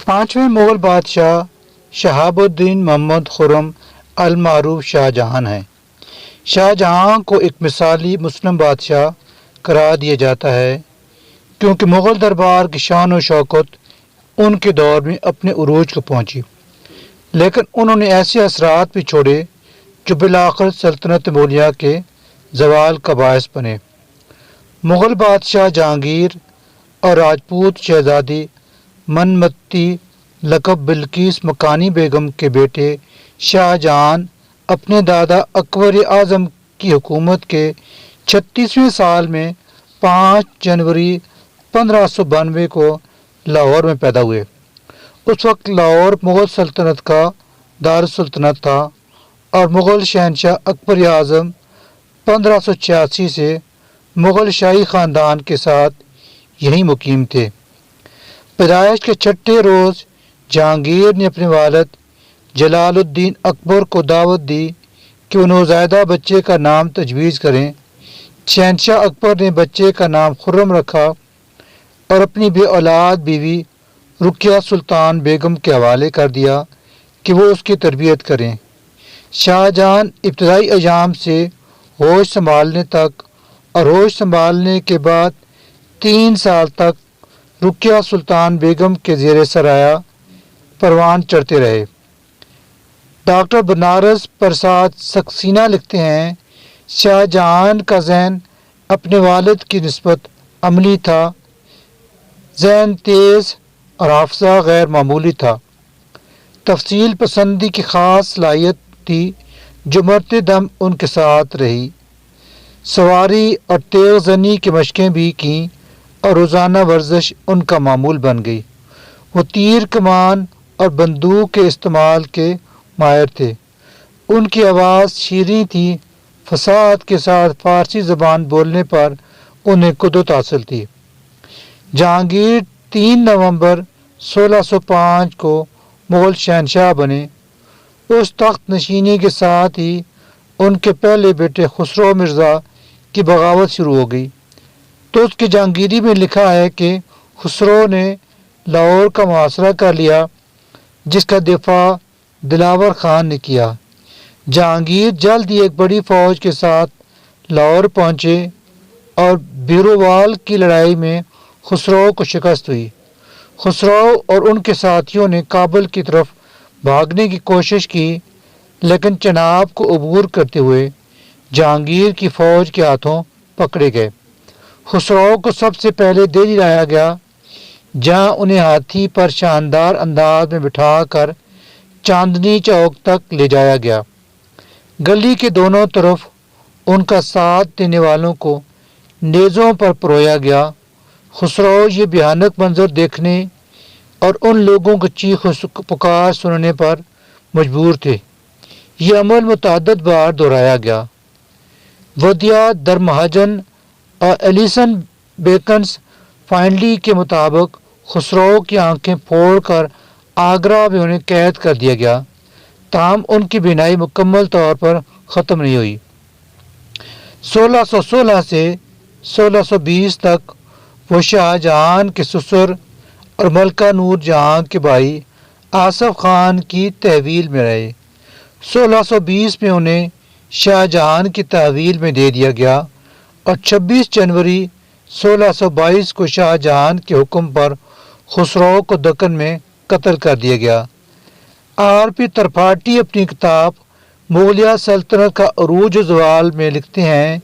پانچویں مغل بادشاہ شہاب الدین محمد خرم المعروف شاہ جہان ہیں۔ شاہ جہاں کو ایک مثالی مسلم بادشاہ قرار دیا جاتا ہے کیونکہ مغل دربار کی شان و شوکت ان کے دور میں اپنے عروج کو پہنچی، لیکن انہوں نے ایسے اثرات بھی چھوڑے جو بالآخر سلطنت مغلیہ کے زوال کا باعث بنے۔ مغل بادشاہ جہانگیر اور راجپوت شہزادی منمتی لقب بلقیس مکانی بیگم کے بیٹے شاہ جہان اپنے دادا اکبر اعظم کی حکومت کے 36ویں سال میں 5 جنوری 1592 کو لاہور میں پیدا ہوئے۔ اس وقت لاہور مغل سلطنت کا دارالسلطنت تھا اور مغل شہنشاہ اکبر اعظم 1586 سے مغل شاہی خاندان کے ساتھ یہیں مقیم تھے۔ پیدائش کے چھٹے روز جہانگیر نے اپنے والد جلال الدین اکبر کو دعوت دی کہ وہ نوزائیدہ بچے کا نام تجویز کریں۔ شہنشاہ اکبر نے بچے کا نام خرم رکھا اور اپنی بے اولاد بیوی رقیہ سلطان بیگم کے حوالے کر دیا کہ وہ اس کی تربیت کریں۔ شاہ جہان ابتدائی ایام سے ہوش سنبھالنے تک اور ہوش سنبھالنے کے بعد 3 سال تک رقیہ سلطان بیگم کے زیر سرایہ پروان چڑھتے رہے۔ ڈاکٹر بنارس پرساد سکسینہ لکھتے ہیں، شاہ جہان کا ذہن اپنے والد کی نسبت عملی تھا، ذہن تیز اور حافظہ غیر معمولی تھا۔ تفصیل پسندی کی خاص صلاحیت تھی جو مرتے دم ان کے ساتھ رہی۔ سواری اور تیغ زنی کی مشقیں بھی کیں اور روزانہ ورزش ان کا معمول بن گئی۔ وہ تیر کمان اور بندوق کے استعمال کے ماہر تھے۔ ان کی آواز شیریں تھی، فصاحت کے ساتھ فارسی زبان بولنے پر انہیں قدرت حاصل تھی۔ جہانگیر 3 نومبر 1605 کو مغل شہنشاہ بنے۔ اس تخت نشینی کے ساتھ ہی ان کے پہلے بیٹے خسرو مرزا کی بغاوت شروع ہو گئی۔ تو اس کی جہانگیری میں لکھا ہے کہ خسرو نے لاہور کا محاصرہ کر لیا، جس کا دفاع دلاور خان نے کیا۔ جہانگیر جلد ہی ایک بڑی فوج کے ساتھ لاہور پہنچے اور بیرووال کی لڑائی میں خسرو کو شکست ہوئی۔ خسرو اور ان کے ساتھیوں نے کابل کی طرف بھاگنے کی کوشش کی، لیکن چناب کو عبور کرتے ہوئے جہانگیر کی فوج کے ہاتھوں پکڑے گئے۔ خسرو کو سب سے پہلے دہلی لایا گیا، جہاں انہیں ہاتھی پر شاندار انداز میں بٹھا کر چاندنی چوک تک لے جایا گیا۔ گلی کے دونوں طرف ان کا ساتھ دینے والوں کو نیزوں پر پرویا گیا۔ خسرو یہ بھیانک منظر دیکھنے اور ان لوگوں کو چیخ پکار سننے پر مجبور تھے۔ یہ عمل متعدد بار دہرایا گیا۔ ودیا درمہاجن اور ایلیسن بیکنز فائنلی کے مطابق خسرو کی آنکھیں پھوڑ کر آگرہ میں انہیں قید کر دیا گیا، تاہم ان کی بینائی مکمل طور پر ختم نہیں ہوئی۔ 1616 سے 1620 تک وہ شاہ جہان کے سسر اور ملکہ نور جہاں کے بھائی آصف خان کی تحویل میں رہے۔ 1620 میں انہیں شاہ جہان کی تحویل میں دے دیا گیا اور 26 جنوری 1622 کو شاہ جہان کے حکم پر خسرو کو دکن میں قتل کر دیا گیا۔ RP ترپاٹھی اپنی کتاب مغلیہ سلطنت کا عروج و زوال میں لکھتے ہیں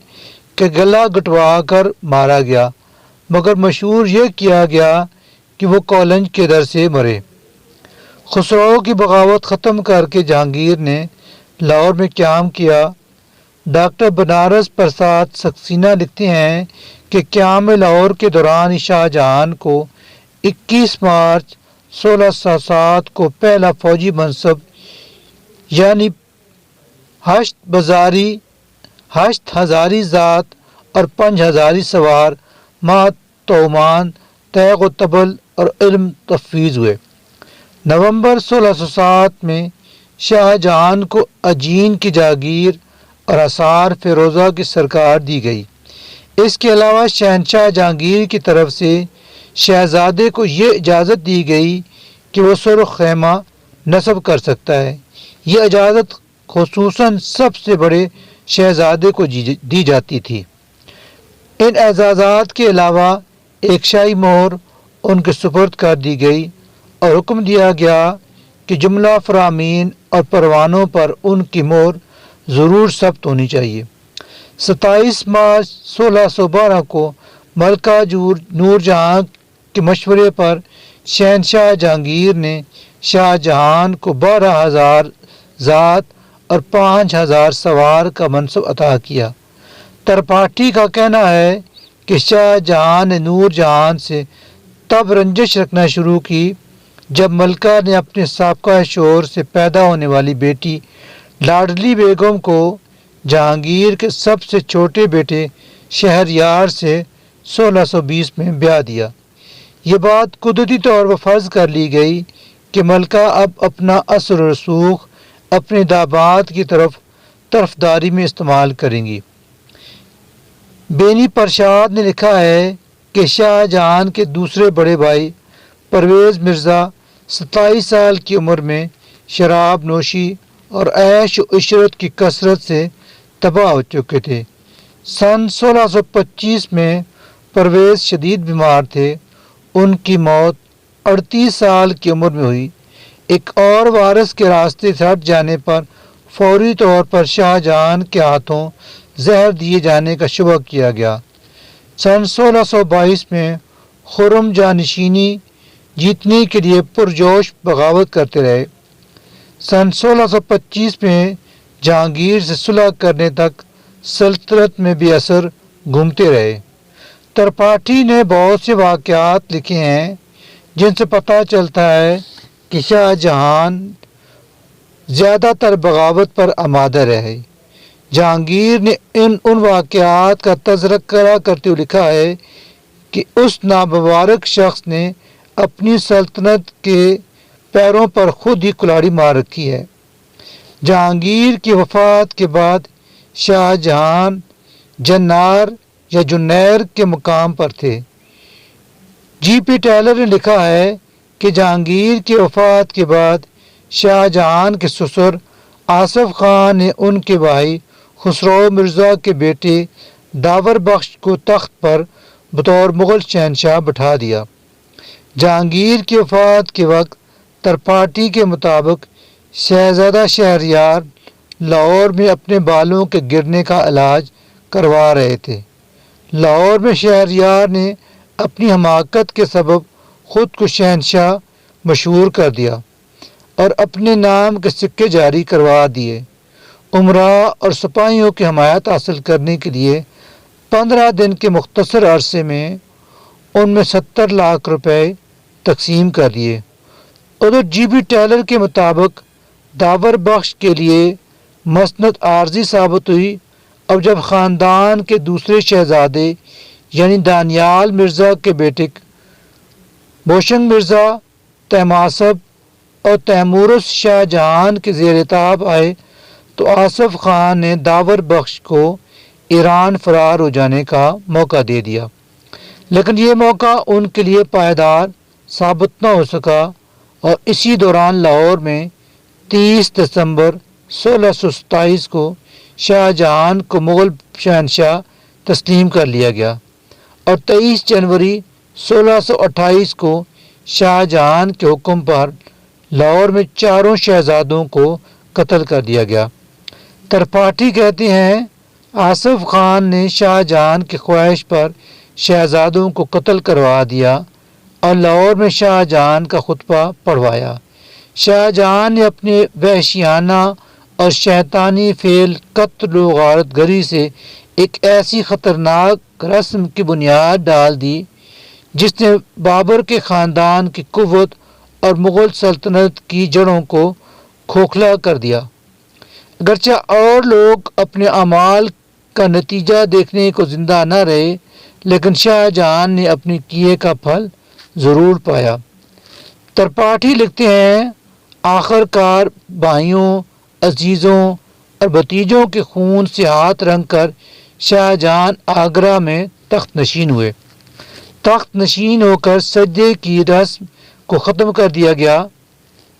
کہ گلا گٹوا کر مارا گیا، مگر مشہور یہ کیا گیا کہ وہ کولنج کے در سے مرے۔ خسرو کی بغاوت ختم کر کے جہانگیر نے لاہور میں قیام کیا۔ ڈاکٹر بنارس پرساد سکسینہ لکھتے ہیں کہ قیام لاہور کے دوران شاہ جہان کو 21 مارچ 1607 کو پہلا فوجی منصب یعنی 8,000 ذات اور 5,000 سوار ماہ تومان تیغ و تبل اور علم تفویض ہوئے۔ نومبر 1607 میں شاہ جہان کو اجین کی جاگیر اور آثار فیروزہ کی سرکار دی گئی۔ اس کے علاوہ شہنشاہ جہانگیر کی طرف سے شہزادے کو یہ اجازت دی گئی کہ وہ سرخ خیمہ نصب کر سکتا ہے۔ یہ اجازت خصوصاً سب سے بڑے شہزادے کو دی جاتی تھی۔ ان اعزازات کے علاوہ ایک شاہی مہر ان کے سپرد کر دی گئی اور حکم دیا گیا کہ جملہ فرامین اور پروانوں پر ان کی مہر ضرور ثبت ہونی چاہیے۔ 27 مارچ 1612 کو ملکہ نور جہاں کے مشورے پر شہنشاہ جہانگیر نے شاہ جہان کو 12,000 ذات اور 5,000 سوار کا منصب عطا کیا۔ ترپاٹھی کا کہنا ہے کہ شاہ جہان نے نور جہان سے تب رنجش رکھنا شروع کی جب ملکہ نے اپنے سابقہ شوہر سے پیدا ہونے والی بیٹی لاڈلی بیگم کو جہانگیر کے سب سے چھوٹے بیٹے شہریار سے 1620 میں بیاہ دیا۔ یہ بات قدرتی طور پر فرض کر لی گئی کہ ملکہ اب اپنا اثر و رسوخ اپنے داماد کی طرفداری میں استعمال کریں گی۔ بینی پرشاد نے لکھا ہے کہ شاہ جہان کے دوسرے بڑے بھائی پرویز مرزا 27 سال کی عمر میں شراب نوشی اور عیش و عشرت کی کثرت سے تباہ ہو چکے تھے۔ سن 1625 میں پرویز شدید بیمار تھے۔ ان کی موت 38 سال کی عمر میں ہوئی۔ ایک اور وارث کے راستے سے ہٹ جانے پر فوری طور پر شاہ جہان کے ہاتھوں زہر دیے جانے کا شبہ کیا گیا۔ سن 1622 میں خرم جانشینی جیتنے کے لیے پرجوش بغاوت کرتے رہے۔ سن 1625 میں جہانگیر سے صلح کرنے تک سلطنت میں بے اثر گھومتے رہے۔ ترپاٹھی نے بہت سے واقعات لکھے ہیں جن سے پتہ چلتا ہے کہ شاہ جہان زیادہ تر بغاوت پر آمادہ رہے۔ جہانگیر نے ان واقعات کا تذکرہ کرتے ہوئے لکھا ہے کہ اس نامبارک شخص نے اپنی سلطنت کے پیروں پر خود ہی کلاڑی مار رکھی ہے۔ جہانگیر کی وفات کے بعد شاہ جہان جنار یا جنیر کے مقام پر تھے۔ جی پی ٹیلر نے لکھا ہے کہ جہانگیر کی وفات کے بعد شاہ جہان کے سسر آصف خان نے ان کے بھائی خسرو مرزا کے بیٹے داور بخش کو تخت پر بطور مغل شہنشاہ بٹھا دیا۔ جہانگیر کی وفات کے وقت ترپاٹھی کے مطابق شہزادہ شہریار لاہور میں اپنے بالوں کے گرنے کا علاج کروا رہے تھے۔ لاہور میں شہریار نے اپنی حماقت کے سبب خود کو شہنشاہ مشہور کر دیا اور اپنے نام کے سکے جاری کروا دیے۔ امراء اور سپاہیوں کی حمایت حاصل کرنے کے لیے 15 دن کے مختصر عرصے میں ان میں 70 لاکھ روپے تقسیم کر دیے۔ ادھر جی بی ٹیلر کے مطابق داور بخش کے لیے مسند عارضی ثابت ہوئی اور جب خاندان کے دوسرے شہزادے یعنی دانیال مرزا کے بیٹے بوشنگ مرزا طہماسب اور تیمورس شاہ جہان کے زیر طاب آئے تو آصف خان نے داور بخش کو ایران فرار ہو جانے کا موقع دے دیا، لیکن یہ موقع ان کے لیے پائیدار ثابت نہ ہو سکا اور اسی دوران لاہور میں 30 دسمبر 1627 کو شاہ جہان کو مغل شہنشاہ تسلیم کر لیا گیا اور 23 جنوری 1628 کو شاہ جہان کے حکم پر لاہور میں 4 شہزادوں کو قتل کر دیا گیا۔ ترپاٹھی کہتے ہیں آصف خان نے شاہ جہان کی خواہش پر شہزادوں کو قتل کروا دیا اور لاہور میں شاہ جہان کا خطبہ پڑھوایا۔ شاہ جہان نے اپنے وحشیانہ اور شیطانی فعل قتل و غارت گری سے ایک ایسی خطرناک رسم کی بنیاد ڈال دی جس نے بابر کے خاندان کی قوت اور مغل سلطنت کی جڑوں کو کھوکھلا کر دیا۔ اگرچہ اور لوگ اپنے اعمال کا نتیجہ دیکھنے کو زندہ نہ رہے، لیکن شاہ جہان نے اپنے کیے کا پھل ضرور پایا۔ ترپاٹھی لکھتے ہیں آخر کار بھائیوں، عزیزوں اور بھتیجوں کے خون سے ہاتھ رنگ کر شاہ جہان آگرہ میں تخت نشین ہوئے۔ تخت نشین ہو کر سجدے کی رسم کو ختم کر دیا گیا،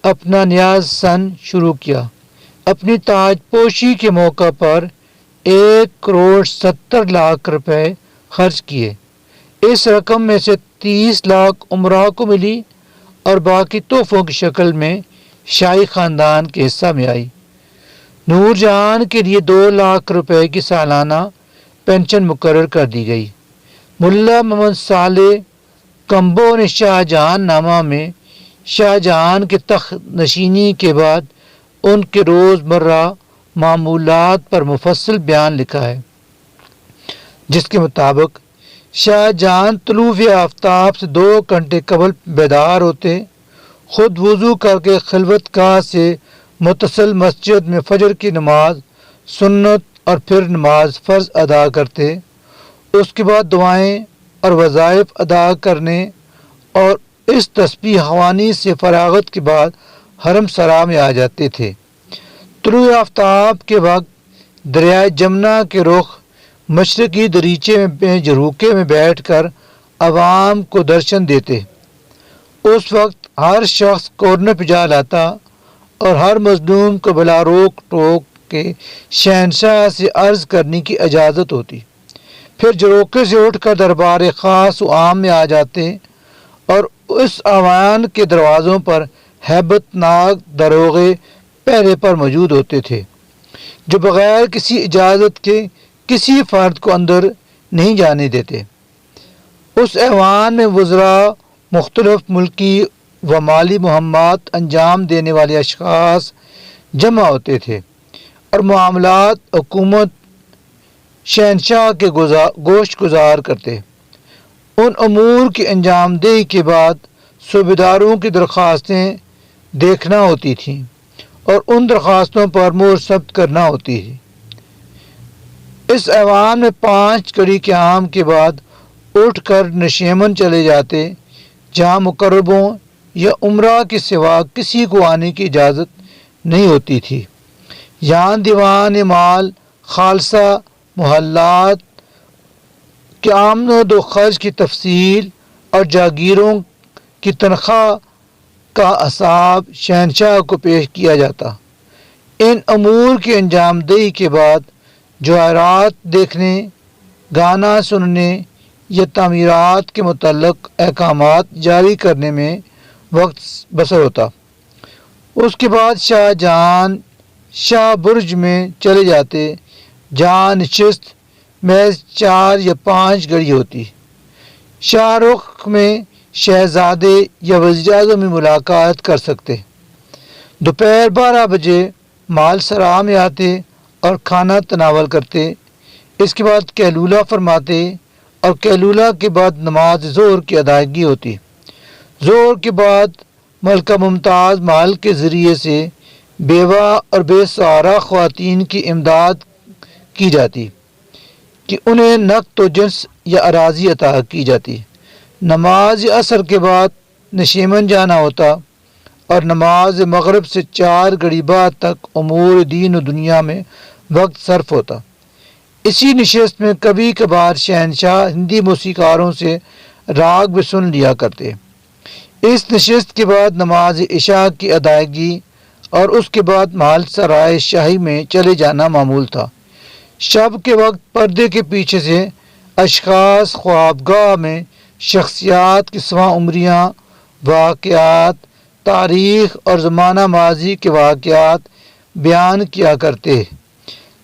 اپنا نیاز سن شروع کیا۔ اپنی تاج پوشی کے موقع پر 1,70,00,000 روپے خرچ کیے۔ اس رقم میں سے 30 لاکھ عمراء کو ملی اور باقی تحفوں کی شکل میں شاہی خاندان کے حصہ میں آئی۔ نور جہان کے لیے 2 لاکھ روپے کی سالانہ پینشن مقرر کر دی گئی۔ ملا محمد صالح کمبو نے شاہ جہان نامہ میں شاہ جہان کے تخت نشینی کے بعد ان کے روزمرہ معمولات پر مفصل بیان لکھا ہے، جس کے مطابق شاہ جہان طلوع آفتاب سے 2 گھنٹے قبل بیدار ہوتے، خود وضو کر کے خلوت گاہ سے متصل مسجد میں فجر کی نماز سنت اور پھر نماز فرض ادا کرتے، اس کے بعد دعائیں اور وظائف ادا کرنے اور اس تسبیح خوانی سے فراغت کے بعد حرم سرا میں آ جاتے تھے۔ طلوع آفتاب کے وقت دریائے جمنا کے رخ مشرقی دریچے میں جھروکے میں بیٹھ کر عوام کو درشن دیتے۔ اس وقت ہر شخص کورنر پہ جا لاتا اور ہر مظلوم کو بلا روک ٹوک کے شہنشاہ سے عرض کرنے کی اجازت ہوتی۔ پھر جھروکے سے اٹھ کر دربار خاص و عام میں آ جاتے اور اس ایوان کے دروازوں پر ہیبت ناک دروغے پہرے پر موجود ہوتے تھے، جو بغیر کسی اجازت کے کسی فرد کو اندر نہیں جانے دیتے۔ اس ایوان میں وزراء، مختلف ملکی و مالی مہمات انجام دینے والے اشخاص جمع ہوتے تھے اور معاملات حکومت شہنشاہ کے گوشت گزار کرتے۔ ان امور کی انجام دہی کے بعد صوبیداروں کی درخواستیں دیکھنا ہوتی تھیں اور ان درخواستوں پر مہر ثبت کرنا ہوتی تھی۔ اس ایوان میں 5 گھڑی قیام کے بعد اٹھ کر نشیمن چلے جاتے، جہاں مقربوں یا عمرہ کے سوا کسی کو آنے کی اجازت نہیں ہوتی تھی۔ یہاں دیوان مال، خالصہ، محلات کے آمد و خرچ کی تفصیل اور جاگیروں کی تنخواہ کا حساب شہنشاہ کو پیش کیا جاتا۔ ان امور کی انجام دہی کے بعد جواہرات دیکھنے، گانا سننے یا تعمیرات کے متعلق احکامات جاری کرنے میں وقت بسر ہوتا۔ اس کے بعد شاہ جہان شاہ برج میں چلے جاتے، جہاں نشست محض 4 یا 5 گھڑی ہوتی۔ شاہ رخ میں شہزادے یا وزیر اعظم میں ملاقات کر سکتے۔ دوپہر 12 بجے مال سرا میں آتے اور کھانا تناول کرتے۔ اس کے بعد قیلولہ فرماتے اور قیلولہ کے بعد نماز ظہر کی ادائیگی ہوتی۔ ظہر کے بعد ملکہ ممتاز محل کے ذریعے سے بیوہ اور بے سہارا خواتین کی امداد کی جاتی کہ انہیں نقد و جنس یا اراضی عطا کی جاتی۔ نماز عصر کے بعد نشیمن جانا ہوتا اور نماز مغرب سے 4 گھڑی بعد تک امور دین و دنیا میں وقت صرف ہوتا۔ اسی نشست میں کبھی کبھار شہنشاہ ہندی موسیقاروں سے راگ بھی سن لیا کرتے۔ اس نشست کے بعد نماز عشاء کی ادائیگی اور اس کے بعد محل سرائے شاہی میں چلے جانا معمول تھا۔ شب کے وقت پردے کے پیچھے سے اشخاص خوابگاہ میں شخصیات کی سواں عمریاں، واقعات، تاریخ اور زمانہ ماضی کے واقعات بیان کیا کرتے۔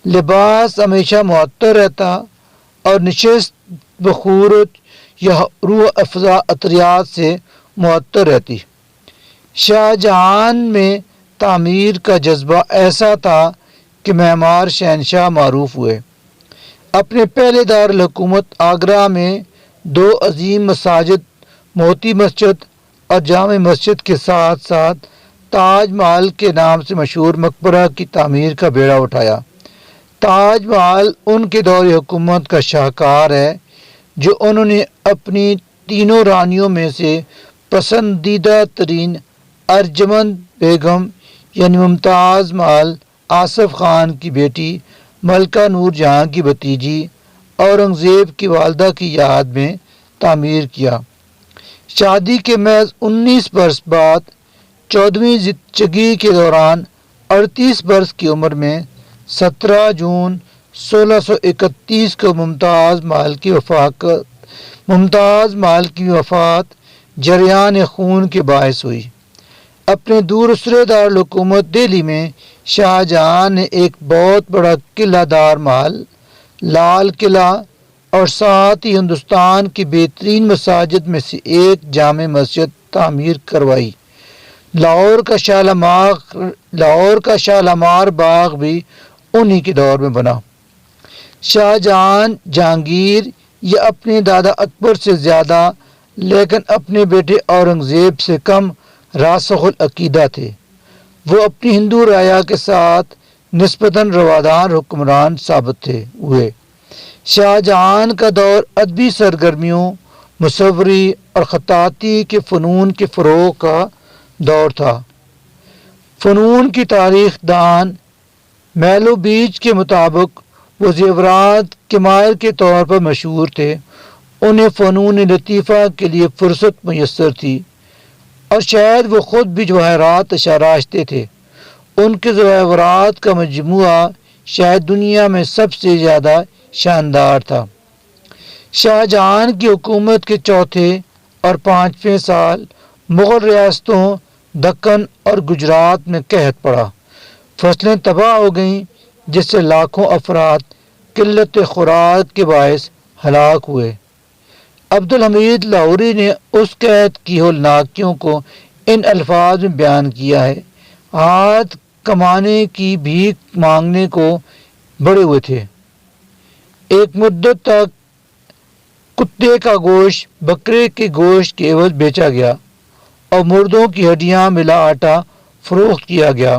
لباس ہمیشہ معطر رہتا اور نشست بخورج یا روح افزا عطریات سے معطر رہتی۔ شاہ جہان میں تعمیر کا جذبہ ایسا تھا کہ معمار شہنشاہ معروف ہوئے۔ اپنے پہلے دارالحکومت آگرہ میں 2 عظیم مساجد، موتی مسجد اور جامع مسجد کے ساتھ ساتھ تاج محل کے نام سے مشہور مقبرہ کی تعمیر کا بیڑا اٹھایا۔ تاج محل ان کے دور حکومت کا شاہکار ہے جو انہوں نے اپنی 3 رانیوں میں سے پسندیدہ ترین ارجمند بیگم یعنی ممتاز محل آصف خان کی بیٹی ملکہ نور جہاں کی بھتیجی اورنگزیب کی والدہ کی یاد میں تعمیر کیا۔ شادی کے محض 19 برس بعد 14ویں زچگی کے دوران 38 برس کی عمر میں 17 جون 1631 کو ممتاز محل کی وفات جریان خون کے باعث ہوئی۔ اپنے دور اثر دارالحکومت دہلی میں شاہ جہاں نے ایک بہت بڑا قلعہ دار محل، لال قلعہ اور ساتھ ہی ہندوستان کی بہترین مساجد میں سے ایک جامع مسجد تعمیر کروائی۔ لاہور کا شالامار باغ بھی انہی کے دور میں بنا۔ شاہ جہاں جہانگیر یا اپنے دادا اکبر سے زیادہ لیکن اپنے بیٹے اورنگزیب سے کم راسخ العقیدہ تھے۔ وہ اپنی ہندو رعایا کے ساتھ نسبتاً روادار حکمران ثابت ہوئے۔ شاہ جہاں کا دور ادبی سرگرمیوں، مصوری اور خطاطی کے فنون کے فروغ کا دور تھا۔ فنون کی تاریخ دان میلو بیچ کے مطابق وہ زیورات کے ماہر کے طور پر مشہور تھے۔ انہیں فنون لطیفہ کے لیے فرصت میسر تھی اور شاید وہ خود بھی جواہرات تراشتے تھے۔ ان کے زیورات کا مجموعہ شاید دنیا میں سب سے زیادہ شاندار تھا۔ شاہ جہاں کی حکومت کے چوتھے اور پانچویں سال مغل ریاستوں دکن اور گجرات میں قحط پڑا۔ فصلیں تباہ ہو گئیں جس سے لاکھوں افراد قلت خوراک کے باعث ہلاک ہوئے۔ عبدالحمید لاہوری نے اس قحط کی ہولناکیوں کو ان الفاظ میں بیان کیا ہے: ہاتھ کمانے کی بھیک مانگنے کو بڑے ہوئے تھے۔ ایک مدت تک کتے کا گوشت بکرے کے گوشت کے عوض بیچا گیا اور مردوں کی ہڈیاں ملا آٹا فروخت کیا گیا۔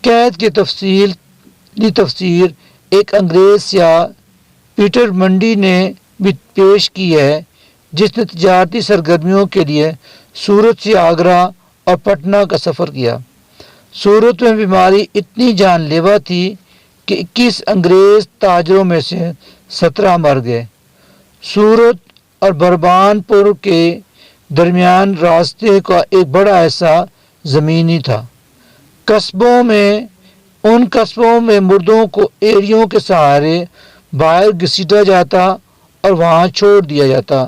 قحط کی تفسیر ایک انگریز سیاح پیٹر منڈی نے بھی پیش کی ہے، جس نے تجارتی سرگرمیوں کے لیے سورت سے آگرہ اور پٹنہ کا سفر کیا۔ سورت میں بیماری اتنی جان لیوا تھی کہ 21 انگریز تاجروں میں سے 17 مر گئے۔ سورت اور بربان پور کے درمیان راستے کا ایک بڑا حصہ زمینی تھا۔ ان قصبوں میں مردوں کو ایڑیوں کے سہارے باہر گھسیٹا جاتا اور وہاں چھوڑ دیا جاتا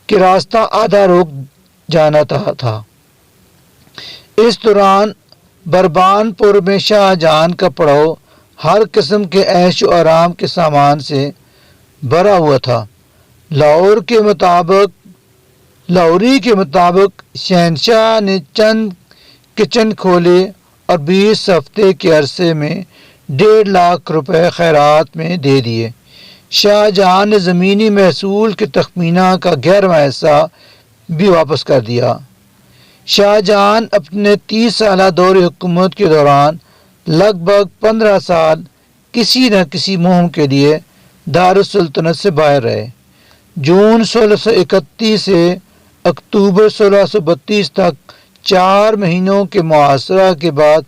کہ راستہ آدھا روک جانا تھا۔ اس دوران بربان پور میں شاہ جہاں کا پڑاؤ ہر قسم کے عیش و آرام کے سامان سے بھرا ہوا تھا۔ لاہوری کے مطابق شہنشاہ نے چند کچن کھولے اور 20 ہفتے کے عرصے میں 1.5 لاکھ روپے خیرات میں دے دیے۔ شاہ جہاں نے زمینی محصول کے تخمینہ کا 11واں حصہ بھی واپس کر دیا۔ شاہ جہاں اپنے 30 سالہ دور حکومت کے دوران لگ بھگ 15 سال کسی نہ کسی مہم کے لیے دارالسلطنت سے باہر رہے۔ جون 1631 سے اکتوبر 1632 تک 4 مہینوں کے محاصرہ کے بعد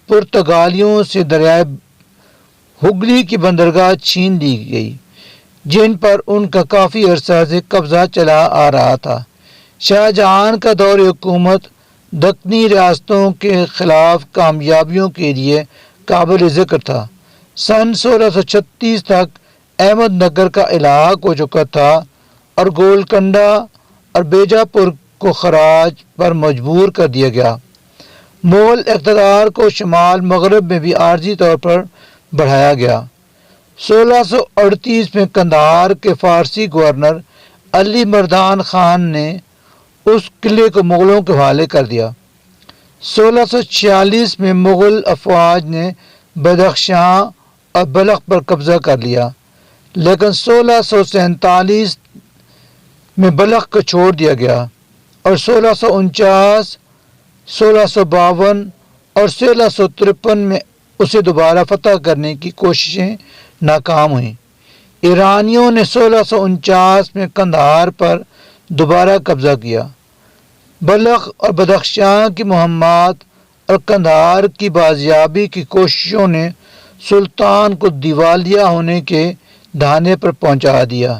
پرتگالیوں سے دریائے ہگلی کی بندرگاہ چھین لی گئی، جن پر ان کا کافی عرصہ سے قبضہ چلا آ رہا تھا۔ شاہ جہاں کا دور حکومت دکنی ریاستوں کے خلاف کامیابیوں کے لیے قابل ذکر تھا۔ سن 1636 تک احمد نگر کا الحاق ہو چکا تھا اور گولکنڈہ اور بیجاپور کو خراج پر مجبور کر دیا گیا۔ مغل اقتدار کو شمال مغرب میں بھی عارضی طور پر بڑھایا گیا۔ 1638 میں قندھار کے فارسی گورنر علی مردان خان نے اس قلعے کو مغلوں کے حوالے کر دیا۔ 1646 میں مغل افواج نے بدخشاں اور بلخ پر قبضہ کر لیا، لیکن 1647 میں بلخ کو چھوڑ دیا گیا اور 1649، 1652 اور 1653 میں اسے دوبارہ فتح کرنے کی کوششیں ناکام ہوئیں۔ ایرانیوں نے 1649 میں قندھار پر دوبارہ قبضہ کیا۔ بلخ اور بدخشاں کی مہمات اور قندھار کی بازیابی کی کوششوں نے سلطان کو دیوالیہ ہونے کے دہانے پر پہنچا دیا۔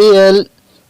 A.L.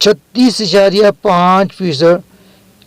36.5%